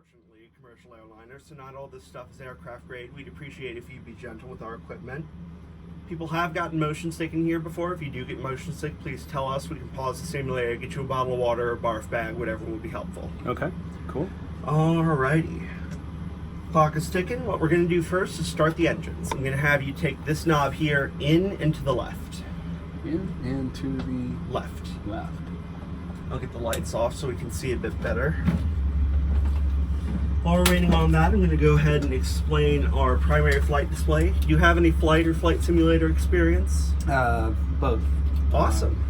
unfortunately, a commercial airliner, so not all this stuff is aircraft grade. We'd appreciate if you'd be gentle with our equipment. People have gotten motion sick in here before. If you do get motion sick, please tell us. We can pause the simulator, get you a bottle of water, or a barf bag, whatever would be helpful. Okay, cool. Alrighty. Clock is ticking. What we're going to do first is start the engines. I'm going to have you take this knob here in and to the left. In and to the Left. left. I'll get the lights off so we can see a bit better. While we're waiting on that, I'm going to go ahead and explain our primary flight display. Do you have any flight or flight simulator experience? Both. Awesome.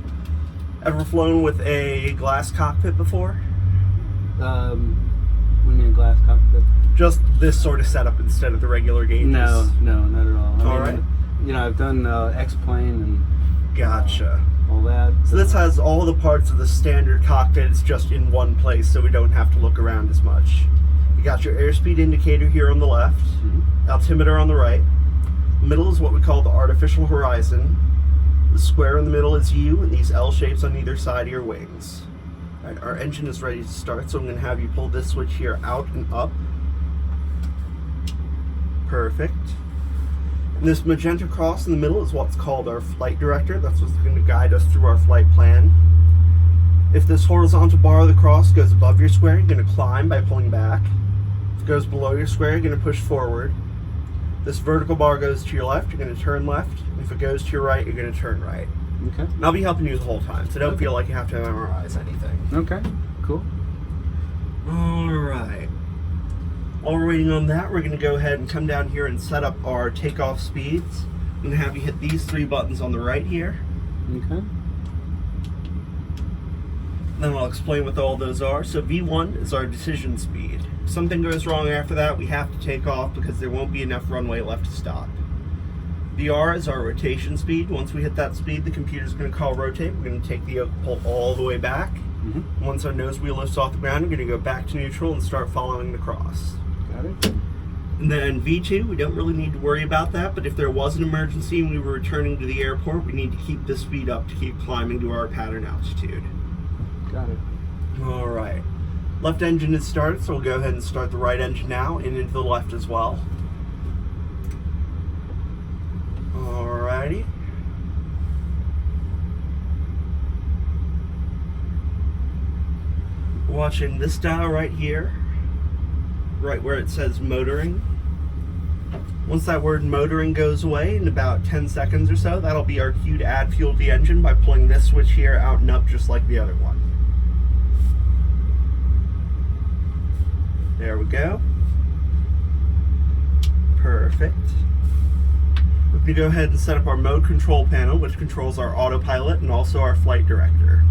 Ever flown with a glass cockpit before? We mean a glass cockpit? Just this sort of setup instead of the regular gauges? No, not at all. All right. You know, I've done X-plane and Gotcha. all that. So this has all the parts of the standard cockpit. It's just in one place, so we don't have to look around as much. You got your airspeed indicator here on the left, altimeter on the right. The middle is what we call the artificial horizon. The square in the middle is you, and these L shapes on either side of your wings. All right, our engine is ready to start, so I'm going to have you pull this switch here out and up. Perfect. And this magenta cross in the middle is what's called our flight director. That's what's going to guide us through our flight plan. If this horizontal bar of the cross goes above your square, you're going to climb by pulling back. If it goes below your square, you're going to push forward. This vertical bar goes to your left, you're going to turn left. And if it goes to your right, you're going to turn right. Okay. And I'll be helping you the whole time, so don't feel like you have to memorize anything. Okay, cool. Alright. While we're waiting on that, we're going to go ahead and come down here and set up our takeoff speeds. I'm going to have you hit these three buttons on the right here. Okay. Then I'll explain what all those are. So V1 is our decision speed. If something goes wrong after that, we have to take off because there won't be enough runway left to stop. VR is our rotation speed. Once we hit that speed, the computer's going to call rotate. We're going to take the yoke pull all the way back. Once our nose wheel lifts off the ground, we're going to go back to neutral and start following the cross. Got it. And then V2, we don't really need to worry about that, but if there was an emergency and we were returning to the airport, we need to keep the speed up to keep climbing to our pattern altitude. Got it. Alright. Left engine is started, so we'll go ahead and start the right engine now and into the left as well. Alrighty. Watching this dial right here, right where it says motoring. Once that word motoring goes away in about 10 seconds or so, that'll be our cue to add fuel to the engine by pulling this switch here out and up just like the other one. There we go. Perfect. We can go ahead and set up our mode control panel, which controls our autopilot and also our flight director.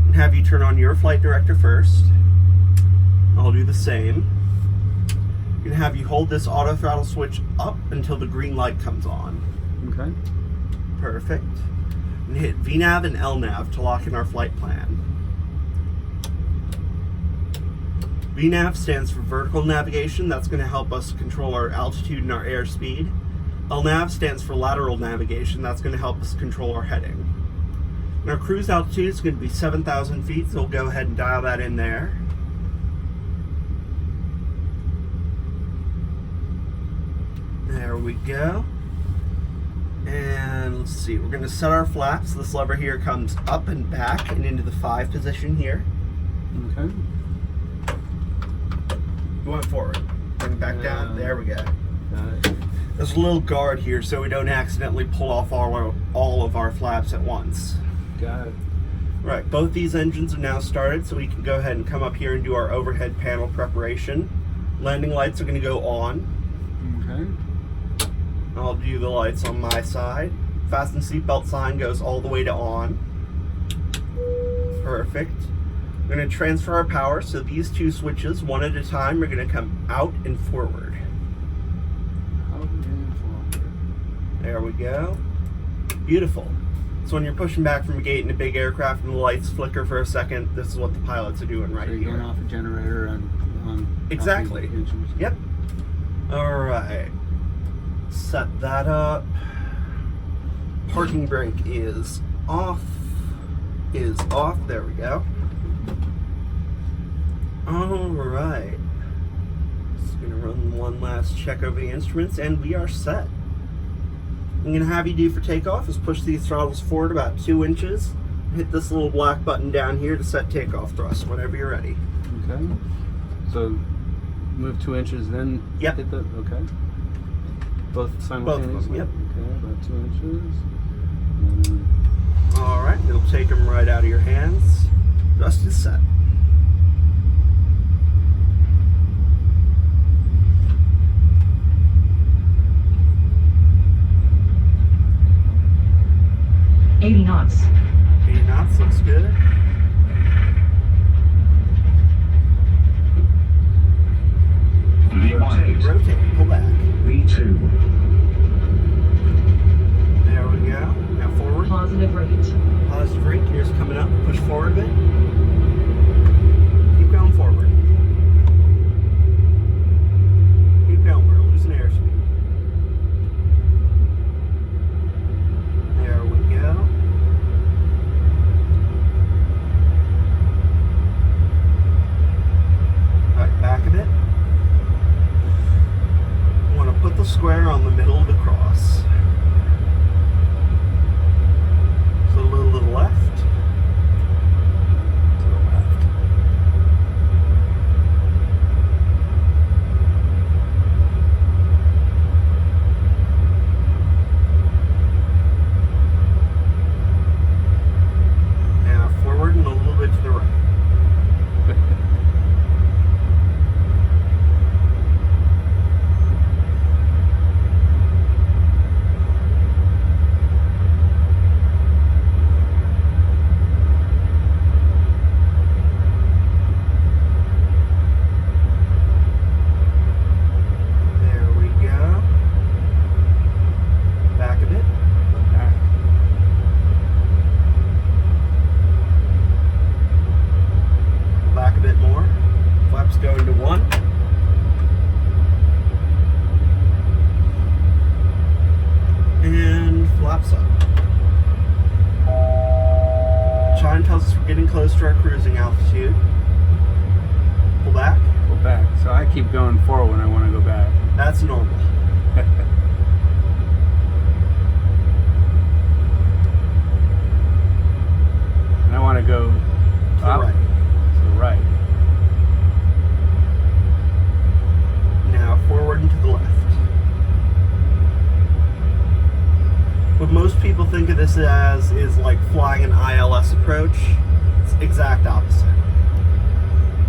And have you turn on your flight director first. I'll do the same. I'm going to have you hold this auto throttle switch up until the green light comes on. Okay. Perfect. And hit VNAV and LNAV to lock in our flight plan. VNAV stands for vertical navigation. That's going to help us control our altitude and our airspeed. LNAV stands for lateral navigation. That's going to help us control our heading. And our cruise altitude is going to be 7,000 feet, so we'll go ahead and dial that in there. There we go. And let's see, we're going to set our flaps. This lever here comes up and back and into the 5 position here. Okay. Going forward. Bring it back down. There we go. Got it. There's a little guard here so we don't accidentally pull off all of our flaps at once. Got it. Right, both these engines are now started, so we can go ahead and come up here and do our overhead panel preparation. Landing lights are going to go on. Okay. I'll do the lights on my side. Fasten seatbelt sign goes all the way to on. Perfect. We're going to transfer our power, so these two switches, one at a time, are going to come out and forward. Out and forward. There we go. Beautiful. So when you're pushing back from a gate in a big aircraft and the lights flicker for a second, this is what the pilots are doing right So you're here. going off a generator on Exactly. engines. Yep. Alright. Set that up. Parking brake is off. There we go. Alright. Gonna run one last check over the instruments, and we are set. I'm gonna have you do for takeoff is push these throttles forward about 2 inches. Hit this little black button down here to set takeoff thrust whenever you're ready. Okay. So move 2 inches, then Yep. hit the, okay. Both simultaneously? Yep. Okay, about 2 inches. And All right, it'll take them right out of your hands. Thrust is set. then 80 knots. 80 knots, looks good. Rotate, pull back. V2. There we go. Now forward. Positive rate. Positive rate, gears coming up. Push forward a bit. Keep going forward. Keep going, we're losing airspeed. There we go. Alright, back a bit. You want to put the square on the middle of the cross. So a little to the left. To the left. Now forward and a little bit to the right. There we go. Back a bit. back. Back a bit more. Flaps going to 1. And flaps up. Chime tells us we're getting close to our cruising altitude. Pull back. Go back. So I keep going forward when I want to go back. That's normal. And I want to go To the up, right. to the right. Now forward and to the left. What most people think of this as is like flying an ILS approach. It's exact opposite.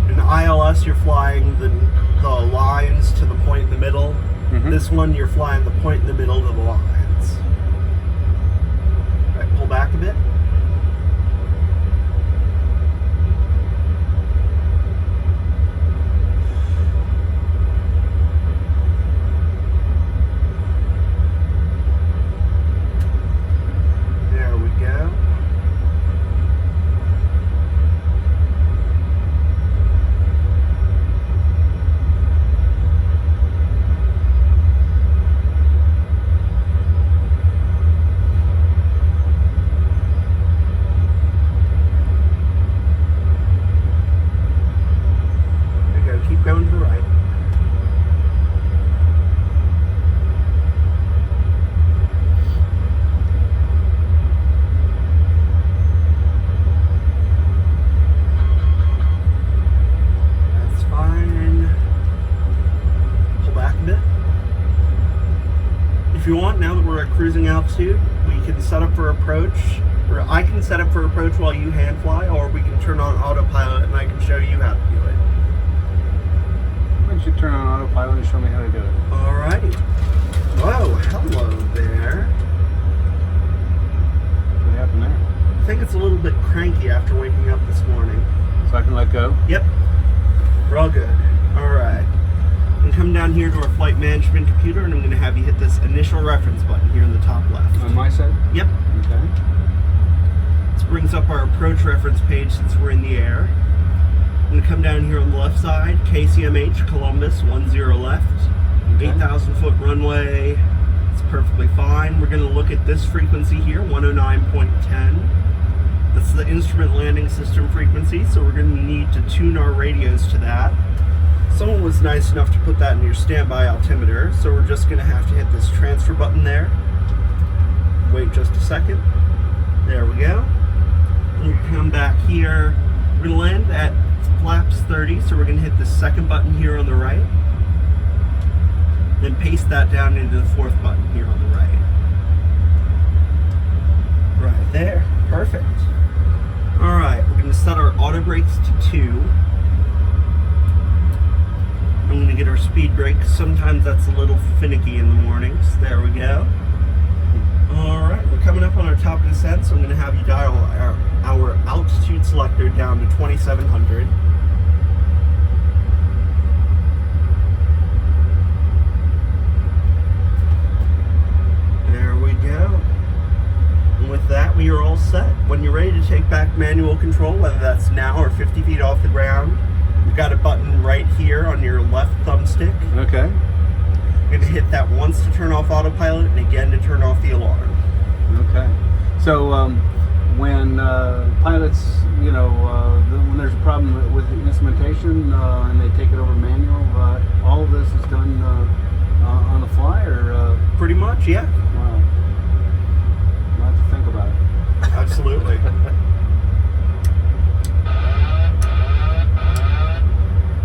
In ILS, you're flying the lines to the point in the middle. Mhm. This one, you're flying the point in the middle to the lines. All right, pull back a bit. There we go. There you go. Keep going to the right. That's fine. Pull back a bit. If you want, now that we're at cruising altitude, we can set up for approach, or I can set up for approach while you hand fly, or we can turn on autopilot and I can show you how to do it. Why don't you turn on autopilot and show me how to do it? Alrighty. Whoa, hello there. What happened there? I think it's a little bit cranky after waking up this morning. So I can let go? Yep. We're all good. Alright. I'm going to come down here to our flight management computer and I'm going to have you hit this initial reference button here in the top left. On my side? Yep. Okay. This brings up our approach reference page since we're in the air. I'm going to come down here on the left side, KCMH Columbus 10 left, Okay. 8,000 foot runway. It's perfectly fine. We're going to look at this frequency here, 109.10. That's the instrument landing system frequency, so we're going to need to tune our radios to that. Someone was nice enough to put that in your standby altimeter, so we're just going to have to hit this transfer button there. Wait just a second. There we go. And you come back here. We're going to land at flaps 30, so we're going to hit the second button here on the right. Then paste that down into the fourth button here on the right. Right there. Perfect. Alright, we're going to set our auto brakes to 2. I'm going to get our speed brake. Sometimes that's a little finicky in the mornings. There we go. Alright, we're coming up on our top of descent, so I'm going to have you dial our altitude selector down to 2700. There we go. And with that, we are all set. When you're ready to take back manual control, whether that's now or 50 feet off the ground, you've got a button right here on your left thumbstick. Okay. You're going to hit that once to turn off autopilot and again to turn off the alarm. Okay. So when pilots, when there's a problem with the instrumentation and they take it over manual, all of this is done on the fly, or? Pretty much, yeah. Wow. I'll have to think about it. Absolutely.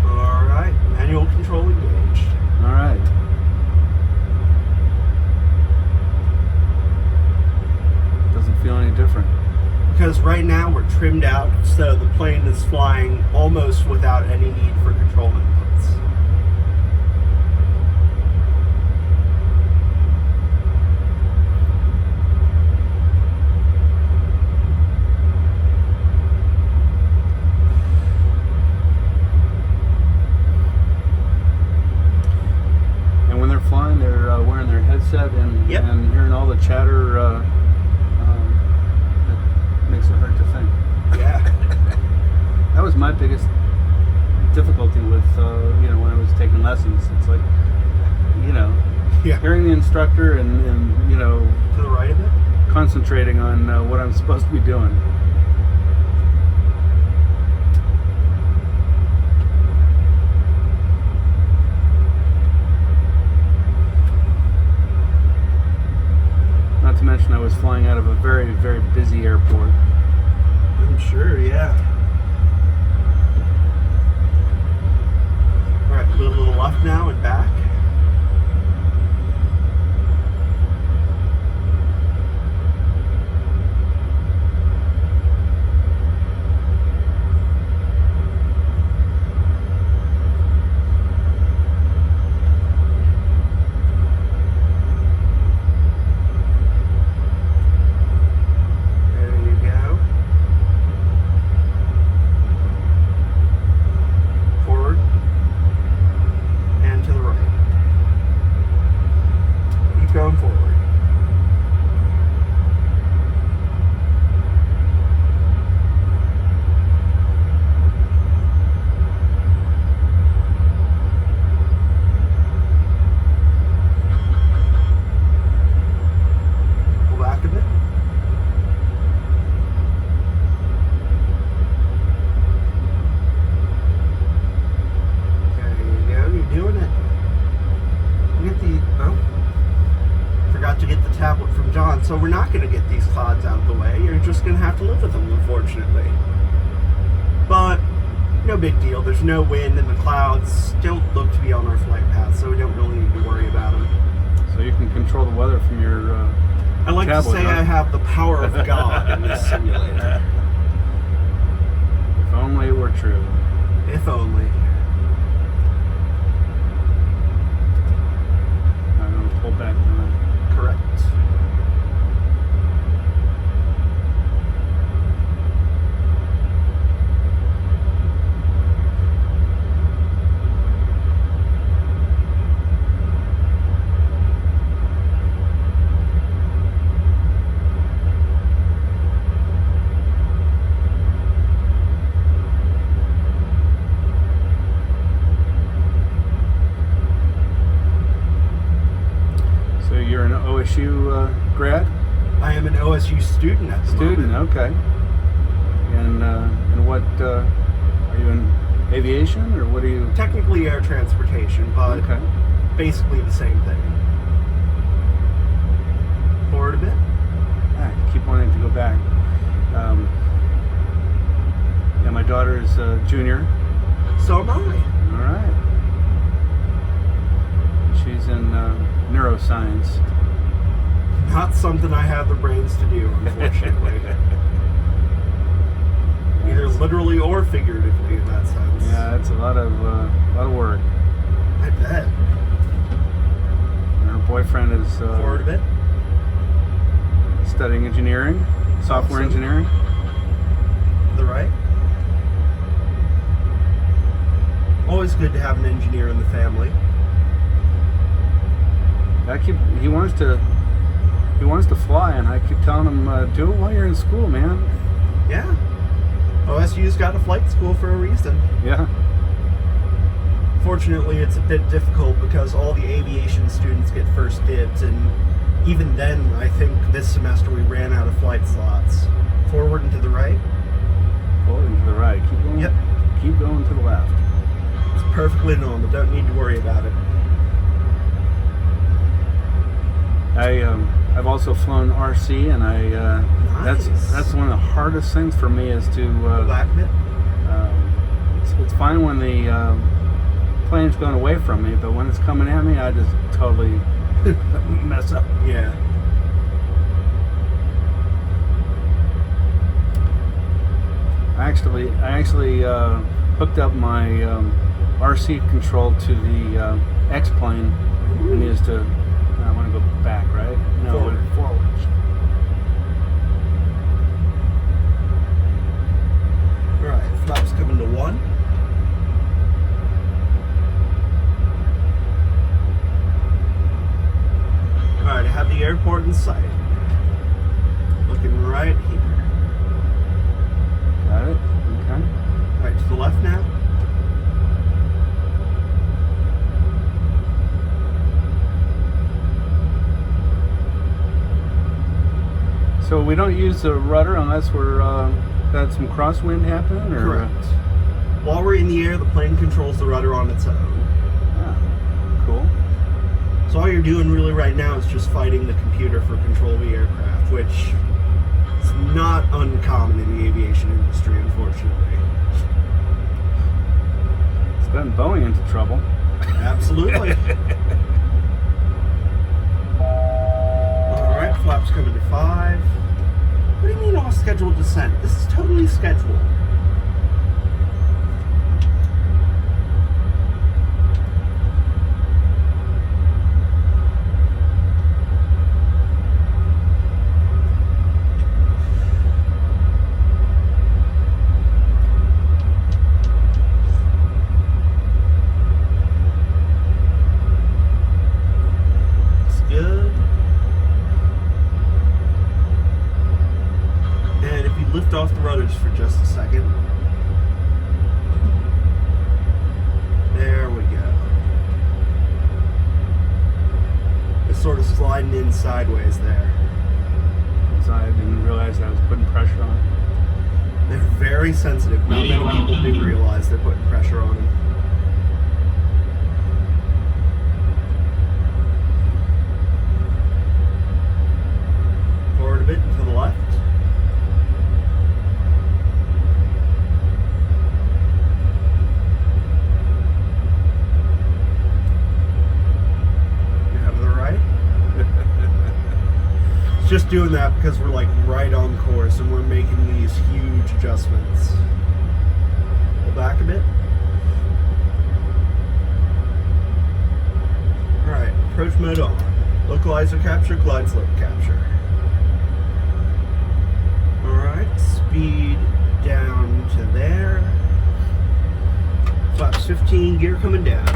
All right, manual control engaged. All right. Doesn't feel any different. Because right now we're trimmed out, so the plane is flying almost without any need for control inputs. And when they're flying, they're wearing their headset and, Yep. and hearing all the chatter. That makes it hard to think. Yeah. That was my biggest difficulty with, when I was taking lessons. It's like, Yeah. hearing the instructor and To the right of it? concentrating on what I'm supposed to be doing. Not to mention I was flying out of a very, very busy airport. I'm sure, yeah. All right, move to the left now and back. There you go. Forward and to the right. Keep going forward. Pull back a bit. There you go, you're doing it. Forgot to get the tablet from John, so we're not going to get these clouds out of the way. You're just going to have to live with them, unfortunately. But, no big deal. There's no wind, and the clouds don't look to be on our flight path, so we don't really need to worry about them. So you can control the weather from your I like tablet, to say huh? I have the power of God in this simulator. If only it were true. If only. I'm going to pull back now. Correct. So you're an OSU grad? I am an OSU student at the Student, moment. okay. And what are you in Aviation, or what do you? Technically air transportation, but Okay. basically the same thing. Forward a bit. I keep wanting to go back. Yeah, my daughter is a junior. So am I. All right. She's in neuroscience. Not something I have the brains to do, unfortunately. Either literally or figuratively in that sense. Yeah, it's a lot of work. I bet. And her boyfriend is Forward a bit. studying engineering, software Awesome. engineering. To the right. Always good to have an engineer in the family. He wants to fly, and I keep telling him, do it while you're in school, man. Yeah. OSU's got a flight school for a reason. Yeah. Fortunately, it's a bit difficult because all the aviation students get first dibs, and even then, I think this semester we ran out of flight slots. Forward and to the right. Forward and to the right. Keep going. Yep. Keep going to the left. It's perfectly normal. Don't need to worry about it. I've also flown RC, and Nice. that's one of the hardest things for me is to Go back a bit. it's fine when the plane's going away from me, but when it's coming at me, I just totally mess up. Yeah. I actually hooked up my RC control to the X-plane, and is to. I want to go back, right? No, Forward. forwards. Alright, flaps coming to 1. Alright, I have the airport in sight. Looking right here. Got it. Okay. Alright, to the left now. So we don't use the rudder unless we're got some crosswind happening, or Correct. While we're in the air, the plane controls the rudder on its own. Cool. So all you're doing really right now is just fighting the computer for control of the aircraft, which is not uncommon in the aviation industry, unfortunately. It's gotten Boeing into trouble. Absolutely. Alright, flaps coming to 5. What do you mean off scheduled descent? This is totally scheduled. It's good. And if you lift off the rudders for just a second. There we go. It's sort of sliding in sideways there. So I didn't realize I was putting pressure on it. They're very sensitive. Not many people do realize they're putting pressure on them. Forward a bit and to the left. Now to the right. Just doing that because we're like right on course and we're making these huge adjustments. Pull back a bit. Alright, approach mode on. Localizer capture, glide slope capture. Alright, speed down to there. Flaps 15, gear coming down.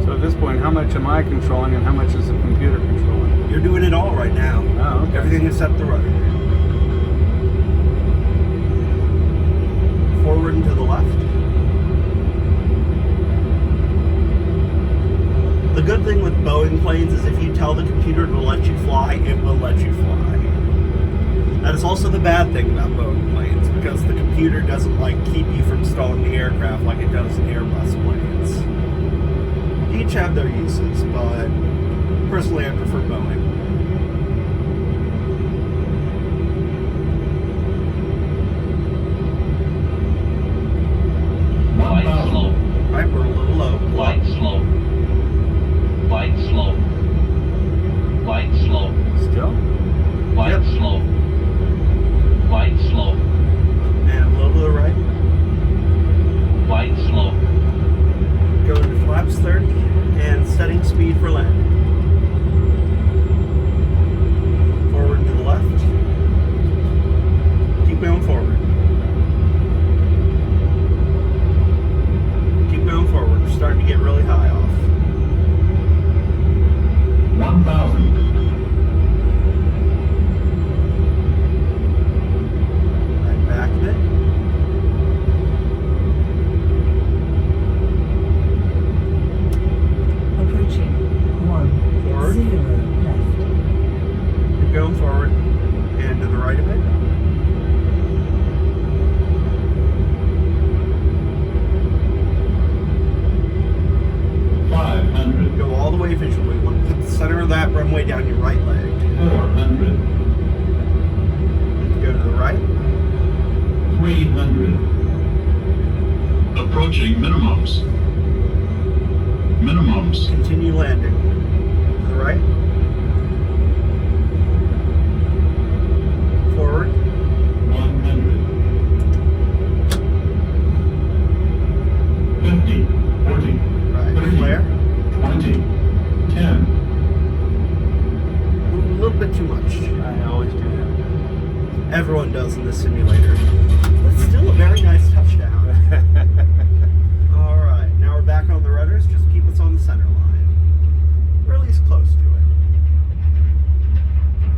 So at this point, how much am I controlling and how much is the computer controlling? You're doing it all right now. Oh, okay. Everything except the rudder. Forward and to the left. The good thing with Boeing planes is if you keep you from stalling the aircraft like it does in Airbus planes. Each have their uses, but personally I prefer Boeing. Flight slow. Alright, we're a little low. Flight slow. Flight slow. Flight slow. Still? Flight Yep. slow. Flight slow. And a little to the right. Flight slow. Go into flaps 30 and setting speed for landing. Forward to the left. Keep going forward. Keep going forward. We're starting to get really high off. 1,000. Right back a bit. Approaching. 1. Forward. 0 left. Keep going forward. And to the right a bit. Go all the way visually. You want to put the center of that runway down your right leg. 400. Go to the right. 300. Approaching minimums. Minimums. Continue landing. To the right. Forward. 100. 50. 40. Right. 30. Flare. 20. 10. A little bit too much. I always do that. Everyone does in this simulator. But still a very nice touchdown. Alright, now we're back on the rudders. Just keep us on the center line. Or at least close to it.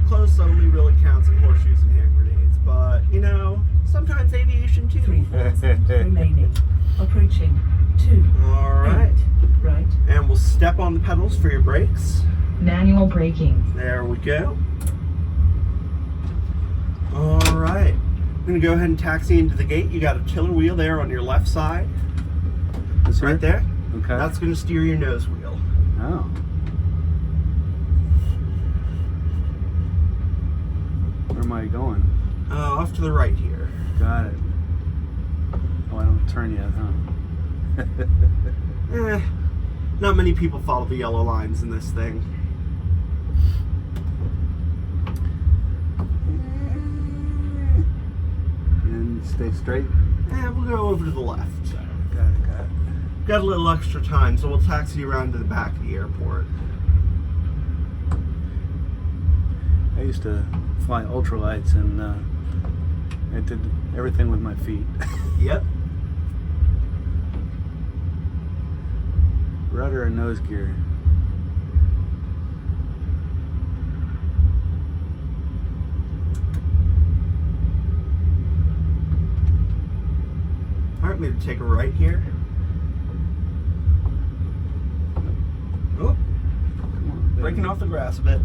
Close only really counts in horseshoes and hand grenades. But, you know, sometimes aviation too. 3,000 remaining. Approaching. 2. Alright. Right. And we'll step on the pedals for your brakes. Manual braking. There we go. Alright. I'm going to go ahead and taxi into the gate. You got a tiller wheel there on your left side. This Right here? there. Okay. That's going to steer your nose wheel. Oh. Where am I going? Off to the right here. Got it. Oh, I don't turn yet, huh? Not many people follow the yellow lines in this thing. And stay straight. We'll go over to the left. Got it, got it. Got a little extra time, so we'll taxi you around to the back of the airport. I used to fly ultralights and I did everything with my feet. Yep. Rudder and nose gear. Alright, maybe take a right here. Oh, Come on, baby. breaking off the grass a bit.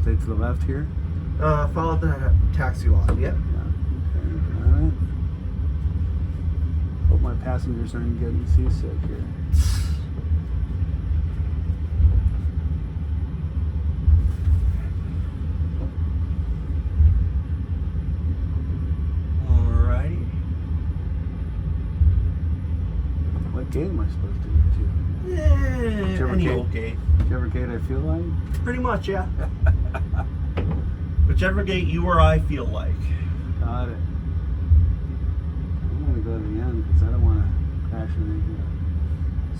Stay to the left here. Follow the taxi lot. Yep. Yeah. Okay. All right. Hope my passengers aren't getting seasick here. Alrighty. What gate am I supposed to get to? Whichever Any gate. old gate. Whichever gate I feel like. Pretty much, yeah. Whichever gate you or I feel like. Got it. I'm gonna go to the end because I don't want to crash into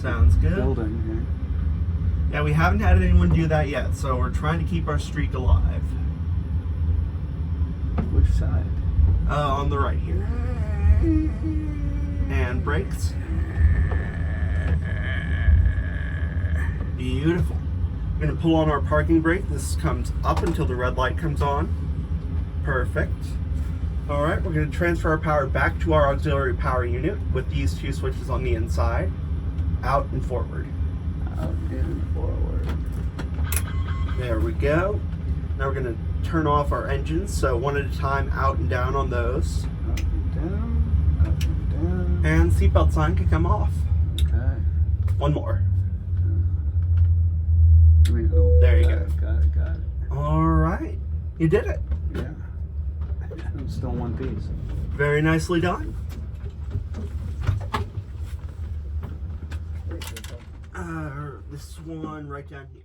Sounds the good. building Yeah, we haven't had anyone do that yet, so we're trying to keep our streak alive. here. Which side? On the right here. And brakes. Beautiful. We're going to pull on our parking brake. This comes up until the red light comes on. Perfect. Alright, we're going to transfer our power back to our auxiliary power unit with these two switches on the inside. Out and forward. Out and forward. There we go. Now we're going to turn off our engines, so one at a time, out and down on those. Up and down, up and down. And seatbelt sign can come off. Okay. One more. There you go. Got it. All right. You did it. Yeah. I'm still in one piece. Very nicely done. This one right down here.